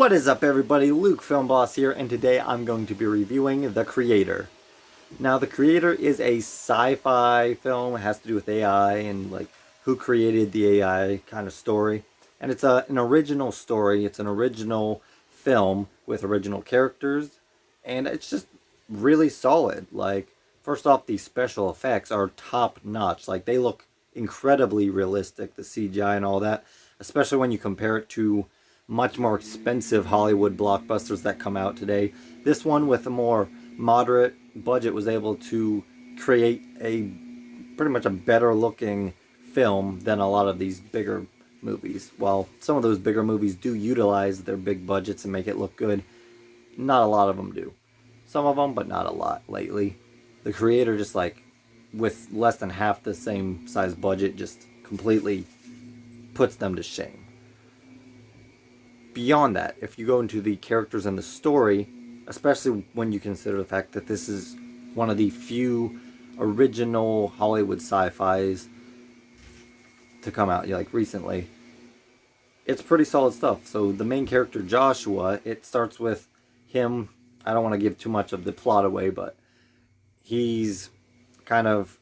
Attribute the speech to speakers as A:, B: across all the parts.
A: What is up, everybody? Luke Film Boss here, and today I'm going to be reviewing The Creator. Now, The Creator is a sci-fi film. It has to do with AI and like who created the AI kind of story. And it's an original story. It's an original film with original characters, and it's just really solid. Like, first off, the special effects are top notch. Like, they look incredibly realistic, the CGI and all that, especially when you compare it to much more expensive Hollywood blockbusters that come out today. This one, with a more moderate budget, was able to create a pretty much a better looking film than a lot of these bigger movies. While some of those bigger movies do utilize their big budgets and make it look good, not a lot of them do. Some of them, but not a lot lately. The Creator, just like with less than half the same size budget, just completely puts them to shame. Beyond that, if you go into the characters and the story, especially when you consider the fact that this is one of the few original Hollywood sci-fis to come out like recently, it's pretty solid stuff. So the main character, Joshua, it starts with him. I don't want to give too much of the plot away, but he's kind of,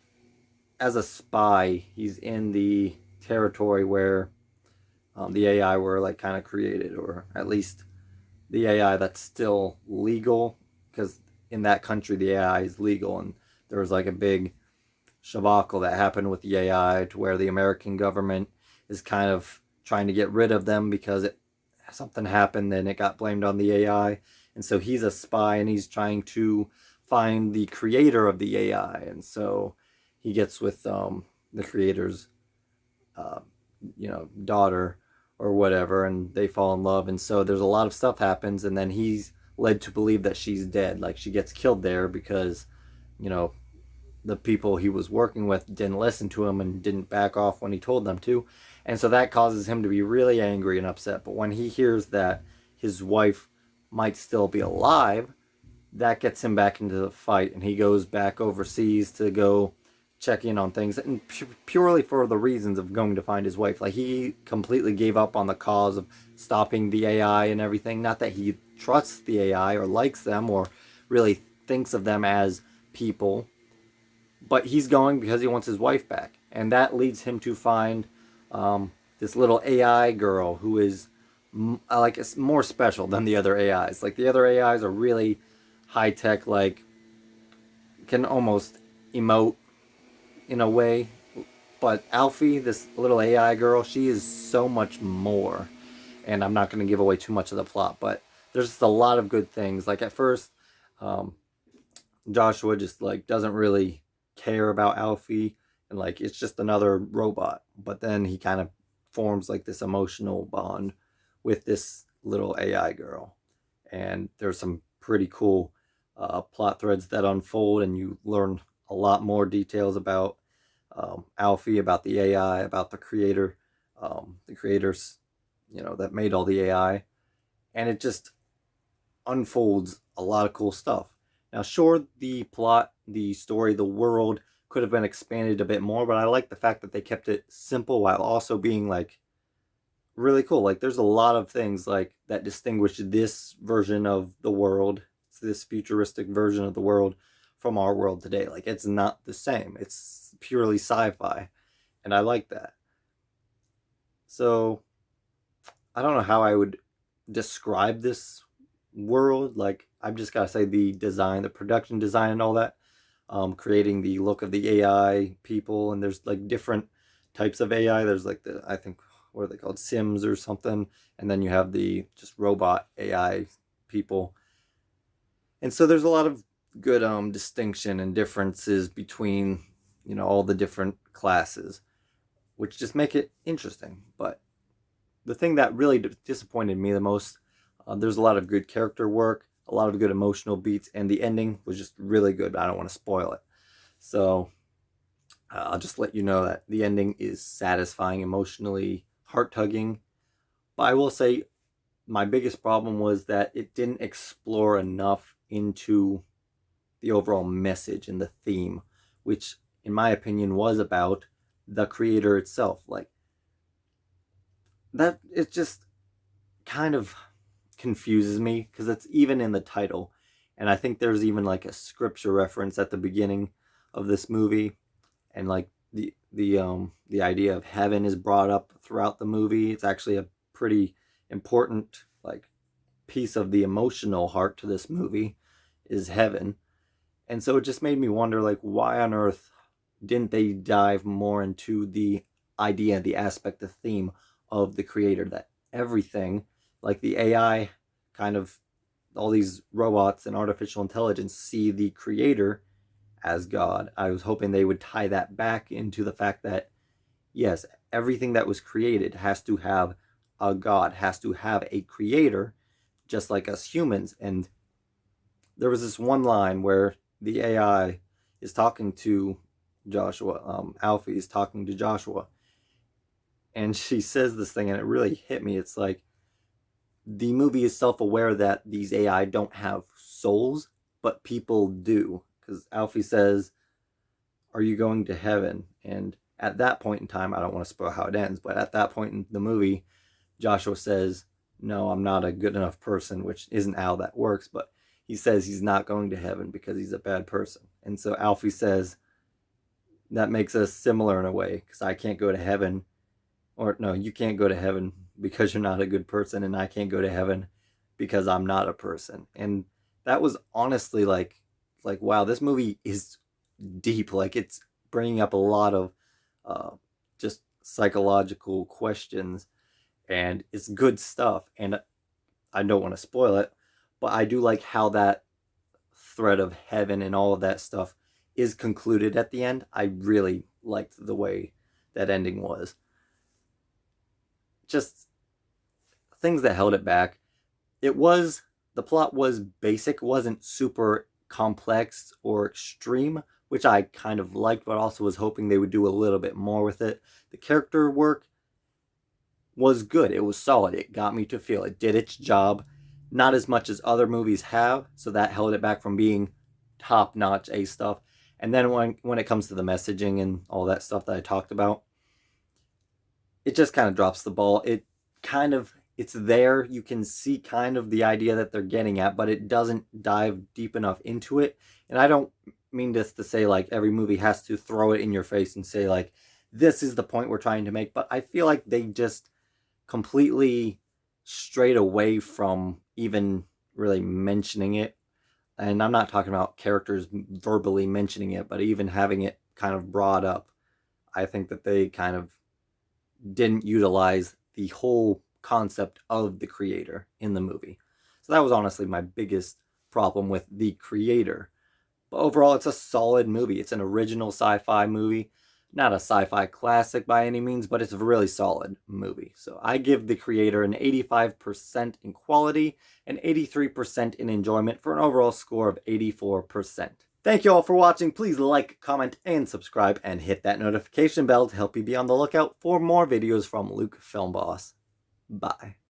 A: as a spy, he's in the territory where the AI were like kind of created, or at least the AI that's still legal, because in that country the AI is legal, and there was like a big shabacle that happened with the AI to where the American government is kind of trying to get rid of them because something happened and it got blamed on the AI. And so he's a spy and he's trying to find the creator of the AI, and so he gets with the creator's daughter or whatever, and they fall in love. And so there's a lot of stuff happens, and then he's led to believe that she's dead. Like, she gets killed there because the people he was working with didn't listen to him and didn't back off when he told them to. And so that causes him to be really angry and upset. But when he hears that his wife might still be alive, that gets him back into the fight, and he goes back overseas to go check in on things, and purely for the reasons of going to find his wife. Like, he completely gave up on the cause of stopping the AI and everything. Not that he trusts the AI or likes them or really thinks of them as people, but he's going because he wants his wife back. And that leads him to find this little AI girl who is like, it's more special than the other AIs. Like, the other AIs are really high tech, like can almost emote in a way, but Alfie, this little AI girl, she is so much more. And I'm not going to give away too much of the plot, but there's just a lot of good things. Like, at first, Joshua just like doesn't really care about Alfie, and like it's just another robot. But then he kind of forms like this emotional bond with this little AI girl, and there's some pretty cool plot threads that unfold, and you learn a lot more details about Alfie, about the AI, about the creators, that made all the AI, and it just unfolds a lot of cool stuff. Now, sure, the plot, the story, the world could have been expanded a bit more, but I like the fact that they kept it simple while also being like really cool. Like, there's a lot of things like that distinguish this version of the world, this futuristic version of the world, from our world today. Like, it's not the same. It's purely sci-fi, and I like that. So I don't know how I would describe this world. Like, I've just got to say the design, the production design and all that, creating the look of the AI people. And there's like different types of AI. There's like I think, what are they called, Sims or something, and then you have the just robot AI people. And so there's a lot of good distinction and differences between all the different classes, which just make it interesting. But the thing that really disappointed me the most, there's a lot of good character work, a lot of good emotional beats, and the ending was just really good. I don't want to spoil it, so I'll just let you know that the ending is satisfying, emotionally heart-tugging. But I will say my biggest problem was that it didn't explore enough into the overall message and the theme, which in my opinion was about the creator itself. Like, that, it's just kind of, confuses me because it's even in the title. And I think there's even like a scripture reference at the beginning of this movie, and like the idea of heaven is brought up throughout the movie. It's actually a pretty important like piece of the emotional heart to this movie is heaven. And so it just made me wonder, like, why on earth didn't they dive more into the idea, the aspect, the theme of the creator, that everything, like the AI, kind of all these robots and artificial intelligence, see the creator as God. I was hoping they would tie that back into the fact that, yes, everything that was created has to have a God, has to have a creator, just like us humans. And there was this one line where the AI is talking to Joshua, Alfie is talking to Joshua, and she says this thing, and it really hit me. It's like the movie is self-aware that these AI don't have souls, but people do. Because Alfie says, "Are you going to heaven?" And at that point in time, I don't want to spoil how it ends, but at that point in the movie, Joshua says, "No, I'm not a good enough person," which isn't how that works, but he says he's not going to heaven because he's a bad person. And so Alfie says, that makes us similar in a way, because I can't go to heaven, or no, you can't go to heaven because you're not a good person, and I can't go to heaven because I'm not a person. And that was honestly like wow, this movie is deep. Like, it's bringing up a lot of just psychological questions, and it's good stuff. And I don't want to spoil it, but I do like how that thread of heaven and all of that stuff is concluded at the end. I really liked the way that ending was. Just things that held it back. The plot was basic, wasn't super complex or extreme, which I kind of liked, but also was hoping they would do a little bit more with it. The character work was good. It was solid. It got me to feel it did its job. Not as much as other movies have, so that held it back from being top-notch A stuff. And then when it comes to the messaging and all that stuff that I talked about, it just kind of drops the ball. It's there. You can see kind of the idea that they're getting at, but it doesn't dive deep enough into it. And I don't mean this to say like every movie has to throw it in your face and say like, this is the point we're trying to make, but I feel like they just completely strayed away from even really mentioning it. And I'm not talking about characters verbally mentioning it, but even having it kind of brought up. I think that they kind of didn't utilize the whole concept of the creator in the movie. So that was honestly my biggest problem with the creator. But overall, it's a solid movie. It's an original sci-fi movie. Not a sci-fi classic by any means, but it's a really solid movie. So I give the creator an 85% in quality and 83% in enjoyment for an overall score of 84%. Thank you all for watching. Please like, comment, and subscribe, and hit that notification bell to help you be on the lookout for more videos from Luke Film Boss. Bye.